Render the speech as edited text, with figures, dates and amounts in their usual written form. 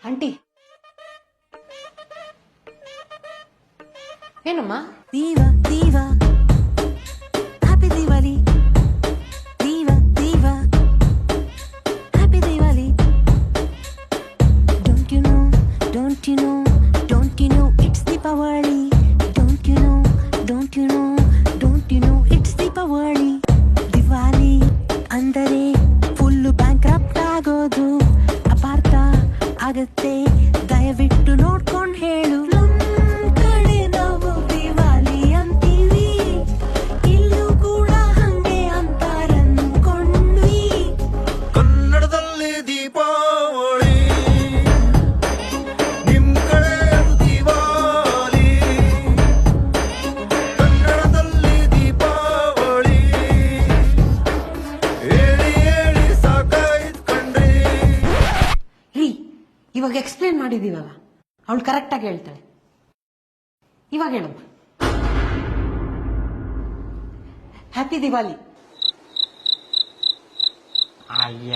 Aunty ಏನಮ್ಮ ದೀವಾ ದೀವಾ ಹ್ಯಾಪಿ ದಿವಾಲಿ ದೀವಾ ದೀವಾ happy Diwali don't you know don't you know don't you know it's Deepavali don't you know don't you know don't you know it's Deepavali Diwali ಅಂದರೆ full bankrupt ಆಗೋದು ಅಪಾರ್ಥ ಆಗತ್ತೆ ದಯವಿಟ್ಟು ನೋಡ್ಕೊಂಡು ಹೇಳು ಕಡೆ ನಾವು ದಿವಾಲಿ ಅಂತೀವಿ ಇಲ್ಲೂ ಕೂಡ ಹಂಗೆ ಅಂತಾರನ್ಕೊಂಡ್ವಿ ಕನ್ನಡದಲ್ಲಿ ದೀಪಾವಳಿ ನಿಮ್ ಕಡೆ ದಿವಾಲಿ ಕನ್ನಡದಲ್ಲಿ ದೀಪಾವಳಿ ಹೇಳಿ ಹೇಳಿ ಸಾಕಾಯ್ತು ಕಣ್ರಿ. ರೀ ಇವಾಗ ಎಕ್ಸ್ಪ್ಲೇನ್ ಮಾಡಿದೀವಲ್ಲ ಅವಳು ಕರೆಕ್ಟಾಗಿ ಹೇಳ್ತಾಳೆ. ಇವಾಗ ಹೇಳಮ್ಮ. ಹ್ಯಾಪಿ ದಿವಾಲಿ. ಅಯ್ಯ